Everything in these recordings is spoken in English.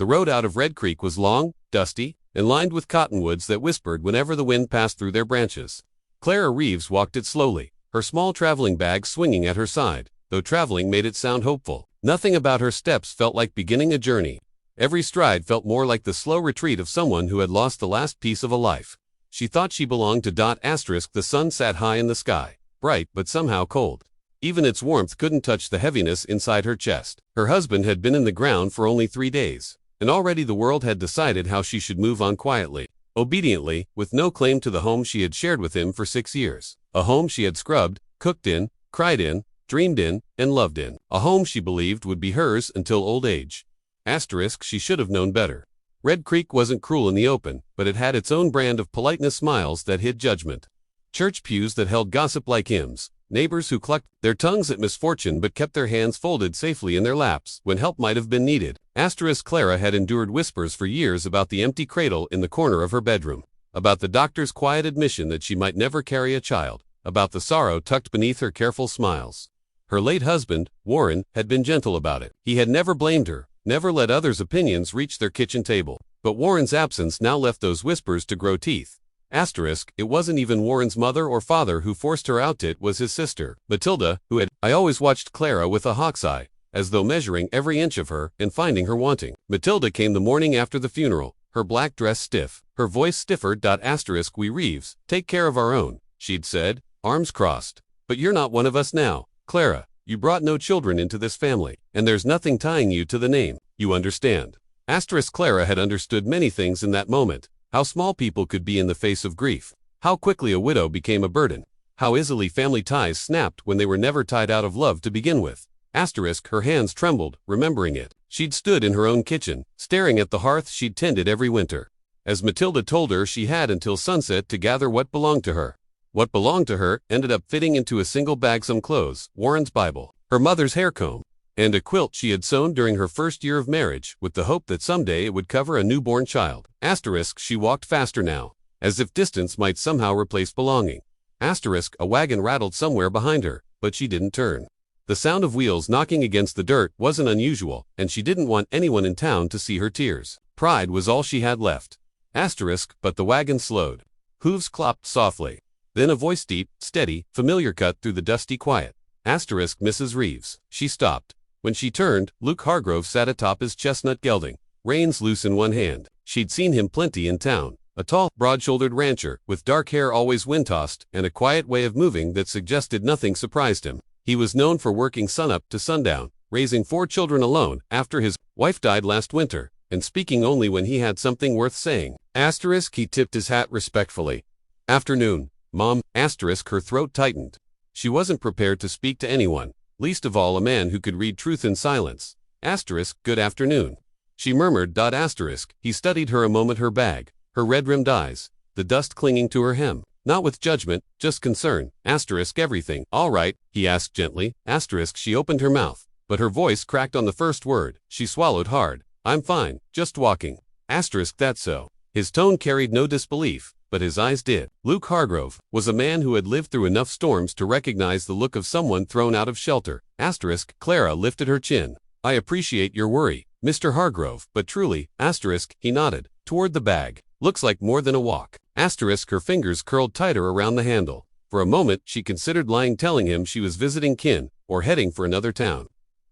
The road out of Red Creek was long, dusty, and lined with cottonwoods that whispered whenever the wind passed through their branches. Clara Reeves walked it slowly, her small traveling bag swinging at her side, though traveling made it sound hopeful. Nothing about her steps felt like beginning a journey. Every stride felt more like the slow retreat of someone who had lost the last piece of a life. She thought she belonged to dot asterisk. The sun sat high in the sky, bright but somehow cold. Even its warmth couldn't touch the heaviness inside her chest. Her husband had been in the ground for only 3 days, and already the world had decided how she should move on quietly, obediently, with no claim to the home she had shared with him for 6 years. A home she had scrubbed, cooked in, cried in, dreamed in, and loved in. A home she believed would be hers until old age. Asterisk, she should have known better. Red Creek wasn't cruel in the open, but it had its own brand of politeness, smiles that hid judgment. Church pews that held gossip like hymns, neighbors who clucked their tongues at misfortune but kept their hands folded safely in their laps when help might have been needed. Asterisk, Clara had endured whispers for years about the empty cradle in the corner of her bedroom, about the doctor's quiet admission that she might never carry a child, about the sorrow tucked beneath her careful smiles. Her late husband, Warren, had been gentle about it. He had never blamed her, never let others' opinions reach their kitchen table. But Warren's absence now left those whispers to grow teeth. Asterisk, it wasn't even Warren's mother or father who forced her out, it was his sister, Matilda, who had. I always watched Clara with a hawk's eye, as though measuring every inch of her and finding her wanting. Matilda came the morning after the funeral, her black dress stiff, her voice stiffer. Asterisk, we Reeves take care of our own, she'd said, arms crossed. But you're not one of us now, Clara. You brought no children into this family, and there's nothing tying you to the name, you understand. Asterisk, Clara had understood many things in that moment. How small people could be in the face of grief. How quickly a widow became a burden. How easily family ties snapped when they were never tied out of love to begin with. Asterisk, her hands trembled, remembering it. She'd stood in her own kitchen, staring at the hearth she'd tended every winter. As Matilda told her, she had until sunset to gather what belonged to her. What belonged to her ended up fitting into a single bag: some clothes, Warren's Bible, her mother's hair comb, and a quilt she had sewn during her first year of marriage, with the hope that someday it would cover a newborn child. Asterisk, she walked faster now, as if distance might somehow replace belonging. Asterisk, a wagon rattled somewhere behind her, but she didn't turn. The sound of wheels knocking against the dirt wasn't unusual, and she didn't want anyone in town to see her tears. Pride was all she had left. Asterisk, but the wagon slowed. Hooves clopped softly. Then a voice, deep, steady, familiar, cut through the dusty quiet. Asterisk, Mrs. Reeves. She stopped. When she turned, Luke Hargrove sat atop his chestnut gelding, reins loose in one hand. She'd seen him plenty in town. A tall, broad-shouldered rancher, with dark hair always wind-tossed, and a quiet way of moving that suggested nothing surprised him. He was known for working sunup to sundown, raising 4 children alone after his wife died last winter, and speaking only when he had something worth saying. Asterisk, he tipped his hat respectfully. Afternoon, Mom. Asterisk, her throat tightened. She wasn't prepared to speak to anyone, least of all a man who could read truth in silence. Asterisk, good afternoon, she murmured. Asterisk, he studied her a moment, her bag, her red-rimmed eyes, the dust clinging to her hem. Not with judgment, just concern. Asterisk, everything all right? He asked gently. Asterisk, she opened her mouth, but her voice cracked on the first word. She swallowed hard. I'm fine, just walking. Asterisk, that's so. His tone carried no disbelief, but his eyes did. Luke Hargrove was a man who had lived through enough storms to recognize the look of someone thrown out of shelter. Asterisk, Clara lifted her chin. I appreciate your worry, Mr. Hargrove, but truly. Asterisk, he nodded, toward the bag. Looks like more than a walk. Asterisk, her fingers curled tighter around the handle. For a moment, she considered lying, telling him she was visiting kin, or heading for another town.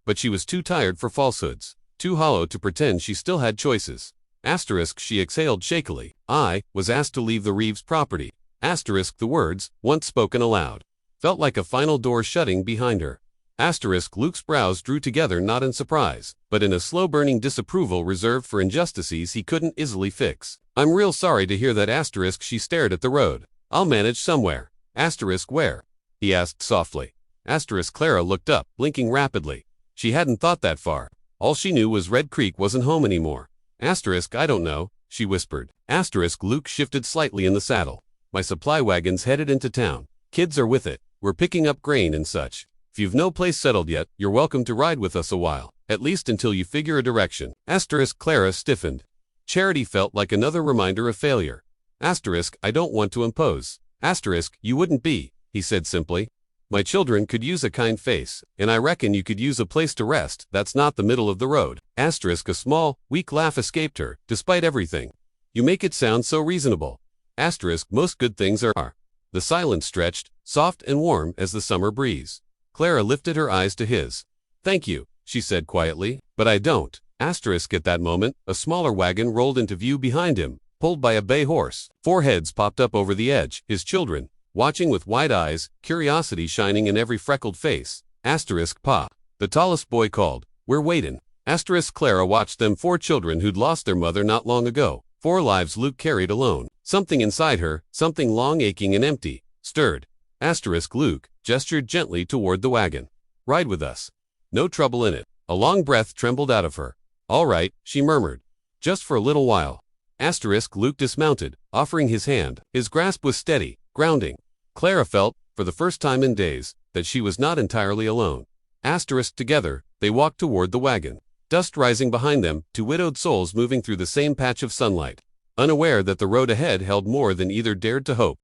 But she was too tired for falsehoods, too hollow to pretend she still had choices. Asterisk, she exhaled shakily. I was asked to leave the Reeves property. Asterisk, the words, once spoken aloud, felt like a final door shutting behind her. Asterisk, Luke's brows drew together, not in surprise, but in a slow-burning disapproval reserved for injustices he couldn't easily fix. I'm real sorry to hear that. Asterisk, she stared at the road. I'll manage somewhere. Asterisk, where? He asked softly. Asterisk, Clara looked up, blinking rapidly. She hadn't thought that far. All she knew was Red Creek wasn't home anymore. Asterisk, I don't know, she whispered. Asterisk, Luke shifted slightly in the saddle. My supply wagon's headed into town. Kids are with it. We're picking up grain and such. If you've no place settled yet, you're welcome to ride with us a while, at least until you figure a direction. Asterisk, Clara stiffened. Charity felt like another reminder of failure. Asterisk, I don't want to impose. Asterisk, you wouldn't be, he said simply. My children could use a kind face, and I reckon you could use a place to rest that's not the middle of the road. Asterisk a small, weak laugh escaped her, despite everything. You make it sound so reasonable. Asterisk most good things are. The silence stretched, soft and warm as the summer breeze. Clara lifted her eyes to his. Thank you, she said quietly, but I don't. Asterisk at that moment, a smaller wagon rolled into view behind him, pulled by a bay horse. 4 heads popped up over the edge, his children, watching with wide eyes, curiosity shining in every freckled face. Asterisk pa. The tallest boy called, we're waitin'. Asterisk Clara watched them 4 children who'd lost their mother not long ago. 4 lives Luke carried alone. Something inside her, something long aching and empty, stirred. Asterisk Luke gestured gently toward the wagon. Ride with us. No trouble in it. A long breath trembled out of her. All right, she murmured. Just for a little while. Asterisk Luke dismounted, offering his hand. His grasp was steady, grounding. Clara felt, for the first time in days, that she was not entirely alone. Asterisk together, they walked toward the wagon. Dust rising behind them, 2 widowed souls moving through the same patch of sunlight, unaware that the road ahead held more than either dared to hope.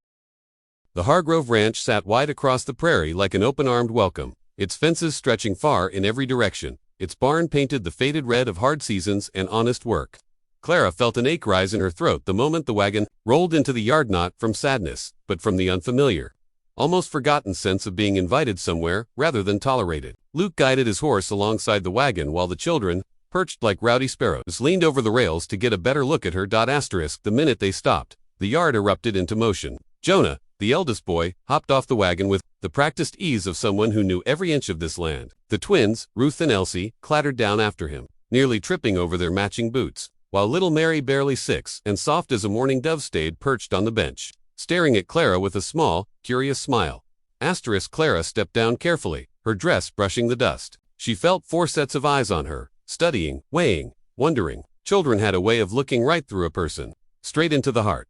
The Hargrove Ranch sat wide across the prairie like an open-armed welcome, its fences stretching far in every direction, its barn painted the faded red of hard seasons and honest work. Clara felt an ache rise in her throat the moment the wagon rolled into the yard, not from sadness, but from the unfamiliar, almost forgotten sense of being invited somewhere rather than tolerated. Luke guided his horse alongside the wagon while the children, perched like rowdy sparrows, leaned over the rails to get a better look at her. Asterisk the minute they stopped, the yard erupted into motion. Jonah, the eldest boy, hopped off the wagon with the practiced ease of someone who knew every inch of this land. The twins, Ruth and Elsie, clattered down after him, nearly tripping over their matching boots, while little Mary, barely 6 and soft as a mourning dove, stayed perched on the bench, staring at Clara with a small, curious smile. Asterisk Clara stepped down carefully, her dress brushing the dust. She felt 4 sets of eyes on her, studying, weighing, wondering. Children had a way of looking right through a person, straight into the heart.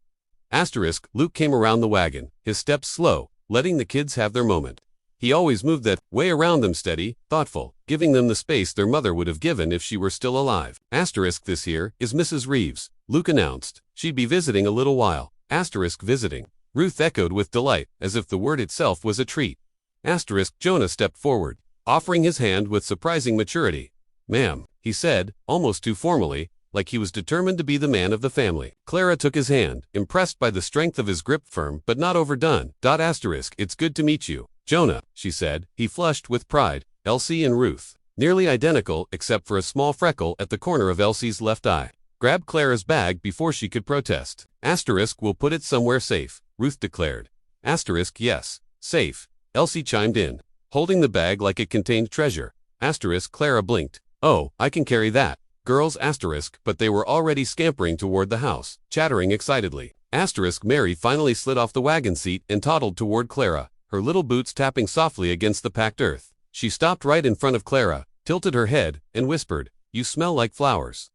Asterisk Luke came around the wagon, his steps slow, letting the kids have their moment. He always moved that way around them, steady, thoughtful, giving them the space their mother would have given if she were still alive. Asterisk this here is Mrs. Reeves, Luke announced. She'd be visiting a little while. Asterisk visiting. Ruth echoed with delight, as if the word itself was a treat. Asterisk Jonah stepped forward, offering his hand with surprising maturity. Ma'am, he said, almost too formally, like he was determined to be the man of the family. Clara took his hand, impressed by the strength of his grip, firm but not overdone. Asterisk it's good to meet you, Jonah, she said. He flushed with pride. Elsie and Ruth, nearly identical except for a small freckle at the corner of Elsie's left eye, grabbed Clara's bag before she could protest. Asterisk we'll put it somewhere safe, Ruth declared. Asterisk yes, safe, Elsie chimed in, holding the bag like it contained treasure. Asterisk Clara blinked. Oh, I can carry that. Girls asterisk, but they were already scampering toward the house, chattering excitedly. Asterisk Mary finally slid off the wagon seat and toddled toward Clara, her little boots tapping softly against the packed earth. She stopped right in front of Clara, tilted her head, and whispered, "You smell like flowers."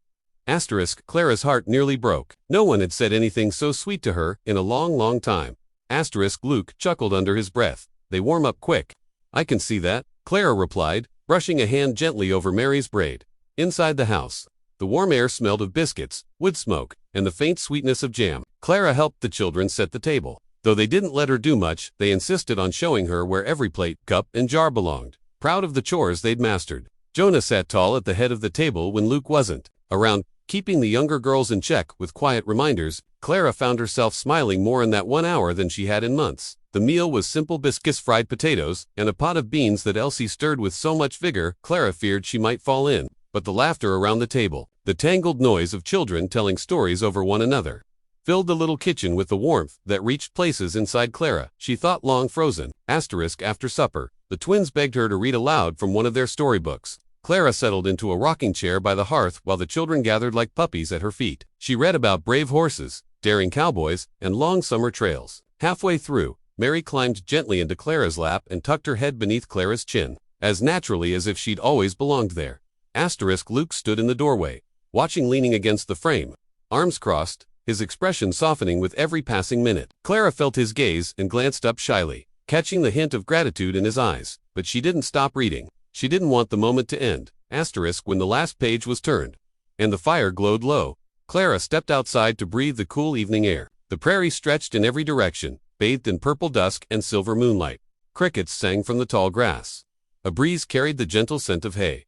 Asterisk Clara's heart nearly broke. No one had said anything so sweet to her in a long, long time. Asterisk Luke chuckled under his breath. They warm up quick. I can see that, Clara replied, brushing a hand gently over Mary's braid. Inside the house, the warm air smelled of biscuits, wood smoke, and the faint sweetness of jam. Clara helped the children set the table. Though they didn't let her do much, they insisted on showing her where every plate, cup, and jar belonged, proud of the chores they'd mastered. Jonah sat tall at the head of the table when Luke wasn't around, keeping the younger girls in check with quiet reminders. Clara found herself smiling more in that 1 hour than she had in months. The meal was simple biscuits, fried potatoes, and a pot of beans that Elsie stirred with so much vigor Clara feared she might fall in. But the laughter around the table, the tangled noise of children telling stories over one another, filled the little kitchen with the warmth that reached places inside Clara she thought long frozen. Asterisk after supper, the twins begged her to read aloud from one of their storybooks. Clara settled into a rocking chair by the hearth while the children gathered like puppies at her feet. She read about brave horses, daring cowboys, and long summer trails. Halfway through, Mary climbed gently into Clara's lap and tucked her head beneath Clara's chin, as naturally as if she'd always belonged there. Asterisk Luke stood in the doorway, watching, leaning against the frame, arms crossed, his expression softening with every passing minute. Clara felt his gaze and glanced up shyly, catching the hint of gratitude in his eyes, but she didn't stop reading. She didn't want the moment to end. Asterisk when the last page was turned, and the fire glowed low, Clara stepped outside to breathe the cool evening air. The prairie stretched in every direction, bathed in purple dusk and silver moonlight. Crickets sang from the tall grass. A breeze carried the gentle scent of hay.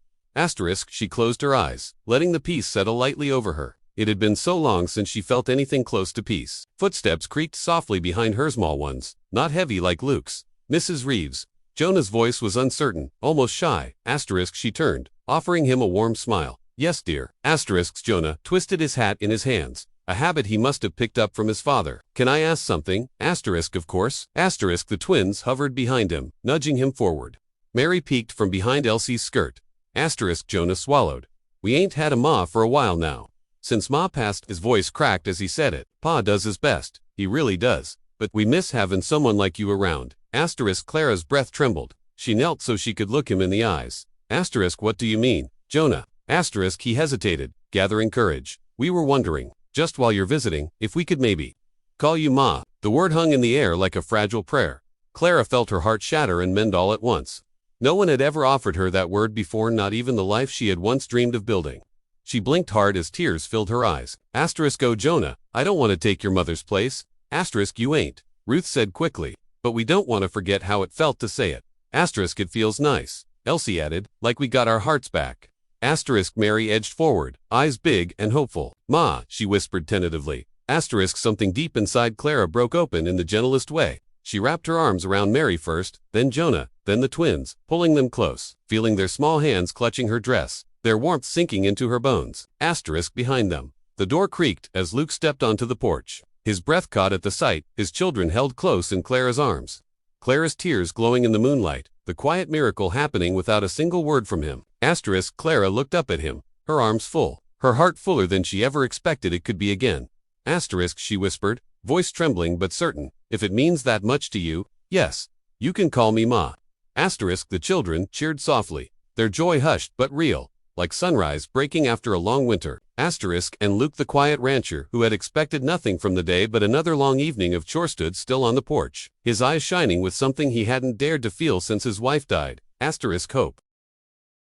She closed her eyes, letting the peace settle lightly over her. It had been so long since she felt anything close to peace. Footsteps creaked softly behind her, small ones, not heavy like Luke's. Mrs. Reeves. Jonah's voice was uncertain, almost shy. She turned, offering him a warm smile. Yes, dear. Jonah twisted his hat in his hands, a habit he must have picked up from his father. Can I ask something? Of course. The twins hovered behind him, nudging him forward. Mary peeked from behind Elsie's skirt. Jonah swallowed. We ain't had a Ma for a while now. Since Ma passed, his voice cracked as he said it. Pa does his best. He really does. But we miss having someone like you around. Clara's breath trembled. She knelt so she could look him in the eyes. What do you mean, Jonah? He hesitated, gathering courage. We were wondering, just while you're visiting, if we could maybe call you Ma. The word hung in the air like a fragile prayer. Clara felt her heart shatter and mend all at once. No one had ever offered her that word before, not even the life she had once dreamed of building. She blinked hard as tears filled her eyes. Oh, Jonah, I don't want to take your mother's place. You ain't, Ruth said quickly. But we don't want to forget how it felt to say it. It feels nice, Elsie added, like we got our hearts back. Mary edged forward, eyes big and hopeful. Ma, she whispered tentatively. Something deep inside Clara broke open in the gentlest way. She wrapped her arms around Mary first, then Jonah, then the twins, pulling them close, feeling their small hands clutching her dress, their warmth sinking into her bones. Behind them. The door creaked as Luke stepped onto the porch. His breath caught at the sight, his children held close in Clara's arms. Clara's tears glowing in the moonlight, the quiet miracle happening without a single word from him. Clara looked up at him, her arms full, her heart fuller than she ever expected it could be again. She whispered, voice trembling but certain, if it means that much to you, yes, you can call me Ma. The children cheered softly, their joy hushed but real, like sunrise breaking after a long winter. And Luke, the quiet rancher who had expected nothing from the day but another long evening of chore, stood still on the porch, his eyes shining with something he hadn't dared to feel since his wife died. Hope.